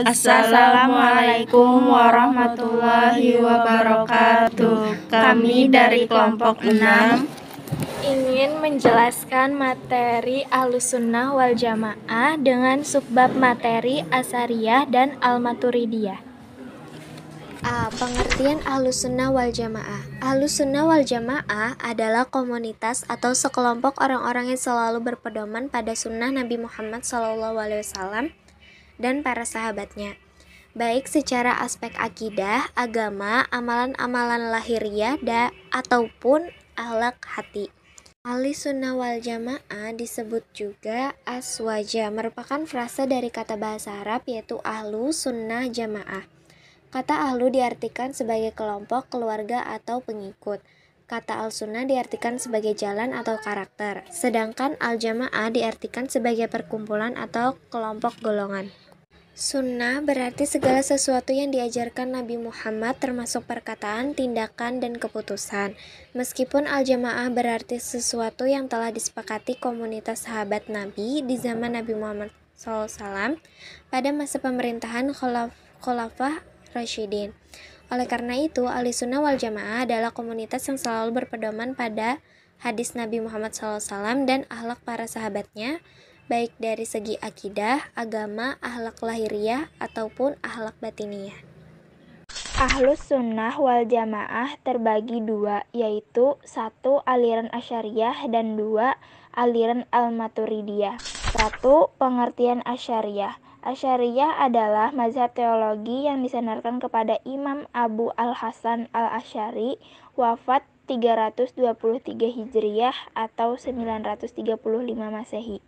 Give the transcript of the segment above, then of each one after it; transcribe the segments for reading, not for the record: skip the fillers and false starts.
Assalamualaikum warahmatullahi wabarakatuh. Kami dari kelompok 6 ingin menjelaskan materi Ahlussunnah wal Jamaah dengan subbab materi Asy'ariyah dan Al-Maturidiyah. A. Pengertian Ahlussunnah wal Jamaah. Ahlussunnah wal Jamaah adalah komunitas atau sekelompok orang-orang yang selalu berpedoman pada sunnah Nabi Muhammad SAW dan para sahabatnya, baik secara aspek akidah, agama, amalan-amalan lahiriah, ataupun akhlak hati. Ahlussunnah wal Jamaah disebut juga aswaja, merupakan frasa dari kata bahasa Arab yaitu ahlu, sunnah, jamaah. Kata ahlu diartikan sebagai kelompok, keluarga, atau pengikut. Kata al-sunnah diartikan sebagai jalan atau karakter, sedangkan al-jamaah diartikan sebagai perkumpulan atau kelompok golongan. Sunnah berarti segala sesuatu yang diajarkan Nabi Muhammad termasuk perkataan, tindakan, dan keputusan. Meskipun al-jamaah berarti sesuatu yang telah disepakati komunitas sahabat Nabi di zaman Nabi Muhammad SAW pada masa pemerintahan Khulafah Rasyidin. Oleh karena itu, Ahlussunnah wal Jamaah adalah komunitas yang selalu berpedoman pada hadis Nabi Muhammad SAW dan akhlak para sahabatnya, baik dari segi akidah, agama, akhlak lahiriah, ataupun akhlak batiniyah. Ahlussunnah wal Jamaah terbagi dua, yaitu 1. Aliran Asy'ariyah dan 2. Aliran Al-Maturidiyah. 1. Pengertian Asy'ariyah. Asy'ariyah adalah mazhab teologi yang disandarkan kepada Imam Abu al-Hasan al-Asy'ari, wafat 323 Hijriyah atau 935 Masehi.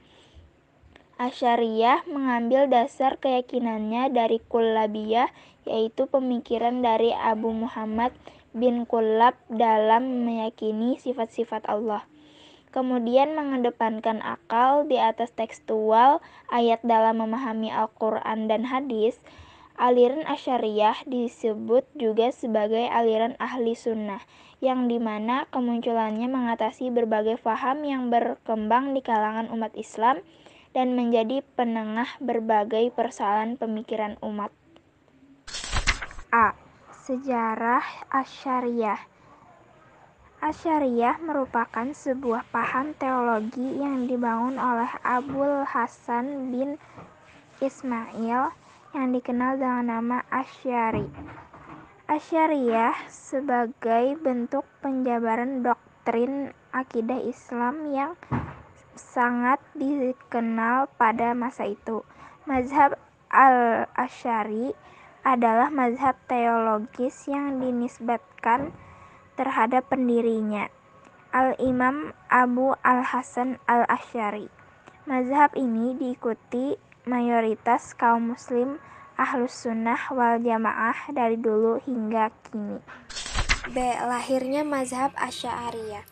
Asy'ariyah mengambil dasar keyakinannya dari Kullabiyah, yaitu pemikiran dari Abu Muhammad bin Kullab dalam meyakini sifat-sifat Allah. Kemudian mengedepankan akal di atas tekstual ayat dalam memahami Al-Quran dan hadis. Aliran Asy'ariyah disebut juga sebagai aliran ahli sunnah, yang dimana kemunculannya mengatasi berbagai faham yang berkembang di kalangan umat Islam dan menjadi penengah berbagai persoalan pemikiran umat. A. Sejarah Asy'ariyah. Asy'ariyah merupakan sebuah paham teologi yang dibangun oleh Abul Hasan bin Ismail yang dikenal dengan nama Asy'ari. Asy'ariyah sebagai bentuk penjabaran doktrin akidah Islam yang sangat dikenal pada masa itu. Mazhab al-Asy'ari adalah mazhab teologis yang dinisbatkan terhadap pendirinya, Al-Imam Abu al-Hasan al-Asy'ari. Mazhab ini diikuti mayoritas kaum muslim Ahlussunnah wal Jamaah dari dulu hingga kini. B. Lahirnya mazhab Asy'ariyah.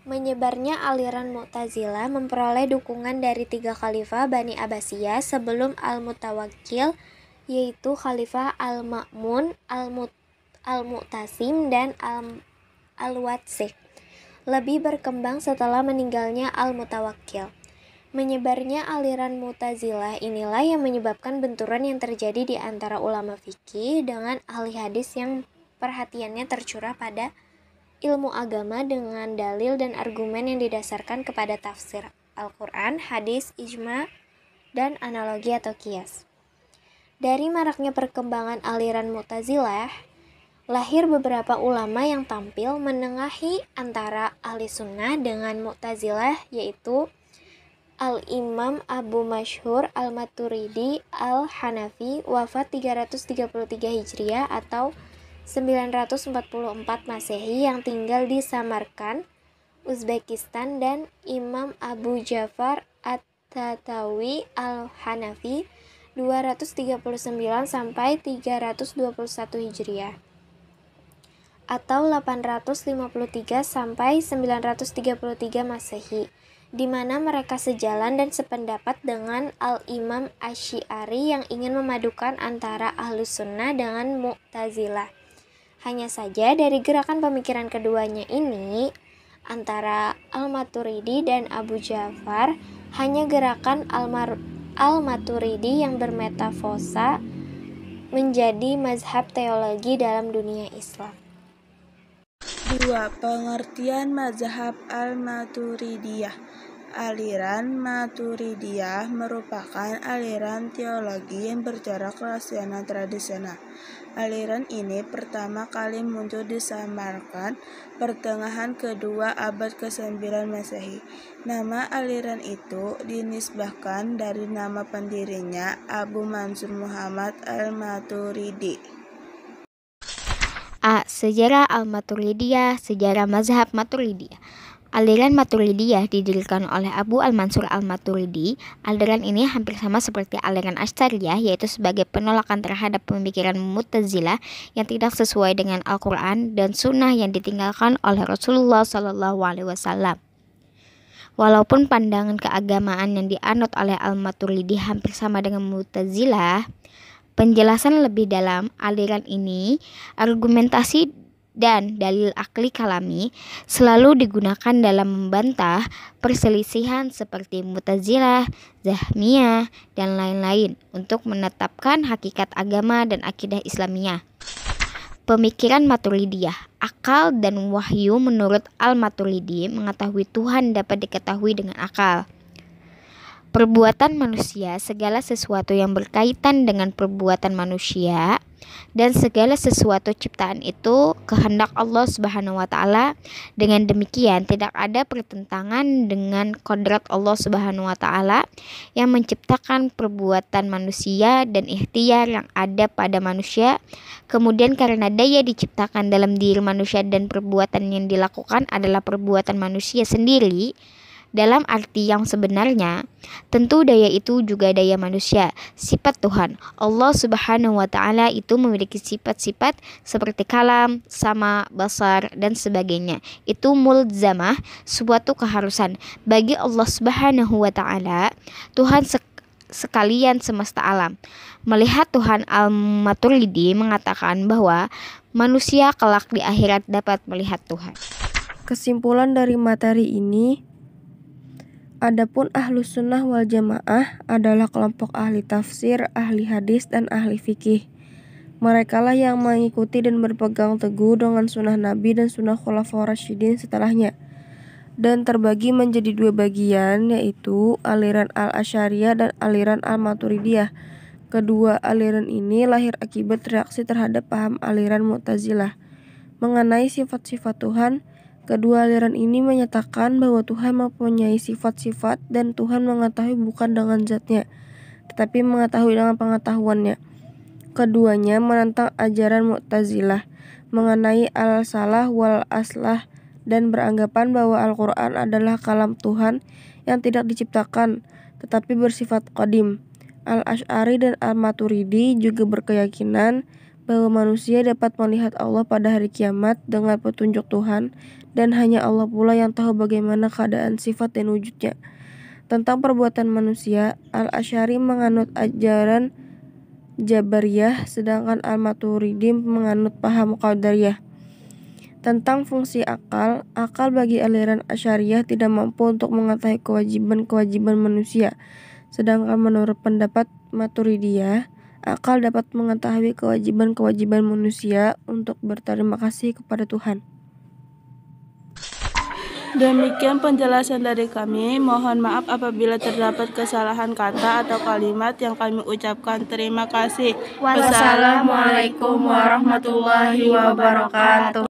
Menyebarnya aliran Mu'tazilah memperoleh dukungan dari 3 khalifah Bani Abbasiyah sebelum Al-Mutawakkil, yaitu Khalifah Al-Ma'mun, Al-Mu'tasim, dan Al-Watsik. Lebih berkembang setelah meninggalnya Al-Mutawakkil. Menyebarnya aliran Mu'tazilah inilah yang menyebabkan benturan yang terjadi di antara ulama fikih dengan ahli hadis yang perhatiannya tercurah pada ilmu agama dengan dalil dan argumen yang didasarkan kepada tafsir Al-Quran, hadis, ijma, dan analogi atau qiyas. Dari maraknya perkembangan aliran Mu'tazilah, lahir beberapa ulama yang tampil menengahi antara ahli sunnah dengan Mu'tazilah, yaitu Al-Imam Abu Masyhur Al-Maturidi Al-Hanafi, wafat 333 Hijriah atau 944 Masehi, yang tinggal di Samarkand, Uzbekistan, dan Imam Abu Ja'far At-Tatawi Al-Hanafi 239 sampai 321 Hijriah atau 853 sampai 933 Masehi, di mana mereka sejalan dan sependapat dengan Al-Imam Asy'ari yang ingin memadukan antara Ahlussunnah dengan Mu'tazilah. Hanya saja dari gerakan pemikiran keduanya ini, antara Al-Maturidi dan Abu Ja'far, hanya gerakan Al-Maturidi yang bermetafosa menjadi mazhab teologi dalam dunia Islam. 2. Pengertian mazhab Al-Maturidiyah. Aliran Maturidiyah merupakan aliran teologi yang bercorak rasional tradisional. Aliran ini pertama kali muncul di Samarkand pertengahan kedua abad ke-9 Masehi. Nama aliran itu dinisbahkan dari nama pendirinya, Abu Mansur Muhammad Al-Maturidi. A. Sejarah Al-Maturidiyah. Sejarah mazhab Maturidiyah. Aliran Maturidiyah didirikan oleh Abu Al-Mansur Al-Maturidi. Aliran ini hampir sama seperti aliran Asy'ariyah, yaitu sebagai penolakan terhadap pemikiran Mu'tazilah yang tidak sesuai dengan Al-Quran dan Sunnah yang ditinggalkan oleh Rasulullah SAW. Walaupun pandangan keagamaan yang dianut oleh Al-Maturidi hampir sama dengan Mu'tazilah, penjelasan lebih dalam aliran ini, argumentasi dan dalil akli kalami selalu digunakan dalam membantah perselisihan seperti Mu'tazilah, Jahmiyah, dan lain-lain untuk menetapkan hakikat agama dan akidah Islamiyah. Pemikiran Maturidiyah, akal dan wahyu menurut Al-Maturidi mengetahui Tuhan dapat diketahui dengan akal. Perbuatan manusia, segala sesuatu yang berkaitan dengan perbuatan manusia dan segala sesuatu ciptaan itu kehendak Allah Subhanahu wa taala. Dengan demikian tidak ada pertentangan dengan kodrat Allah Subhanahu wa taala yang menciptakan perbuatan manusia dan ikhtiar yang ada pada manusia. Kemudian karena daya diciptakan dalam diri manusia dan perbuatan yang dilakukan adalah perbuatan manusia sendiri, dalam arti yang sebenarnya, tentu daya itu juga daya manusia, sifat Tuhan. Allah Subhanahu wa taala itu memiliki sifat-sifat seperti kalam, sama, basar, dan sebagainya. Itu mulzamah, suatu keharusan bagi Allah Subhanahu wa taala, Tuhan sekalian semesta alam. Melihat Tuhan, Al-Maturidi mengatakan bahwa manusia kelak di akhirat dapat melihat Tuhan. Kesimpulan dari materi ini, adapun Ahlus Sunnah wal Jamaah adalah kelompok ahli tafsir, ahli hadis, dan ahli fikih. Merekalah yang mengikuti dan berpegang teguh dengan sunnah Nabi dan sunnah Khulafaur Rasyidin setelahnya, dan terbagi menjadi 2 bagian, yaitu aliran Al-Asy'ariyah dan aliran Al-Maturidiyah. Kedua aliran ini lahir akibat reaksi terhadap paham aliran Mu'tazilah mengenai sifat-sifat Tuhan. Kedua aliran ini menyatakan bahwa Tuhan mempunyai sifat-sifat dan Tuhan mengetahui bukan dengan zatnya, tetapi mengetahui dengan pengetahuannya. Keduanya menentang ajaran Mu'tazilah mengenai al-salah wal aslah dan beranggapan bahwa Al-Quran adalah kalam Tuhan yang tidak diciptakan, tetapi bersifat qadim. Al-Asy'ari dan Al-Maturidi juga berkeyakinan bahwa manusia dapat melihat Allah pada hari kiamat dengan petunjuk Tuhan, dan hanya Allah pula yang tahu bagaimana keadaan sifat dan wujudnya. Tentang perbuatan manusia, Al-Asy'ari menganut ajaran Jabariyah, sedangkan Al-Maturidi menganut paham Qadariyah. Tentang fungsi akal bagi aliran Asy'ariyah tidak mampu untuk mengetahui kewajiban-kewajiban manusia, sedangkan menurut pendapat Maturidiyah, akal dapat mengetahui kewajiban-kewajiban manusia untuk berterima kasih kepada Tuhan. Demikian penjelasan dari kami. Mohon maaf apabila terdapat kesalahan kata atau kalimat yang kami ucapkan. Terima kasih. Wassalamualaikum warahmatullahi wabarakatuh.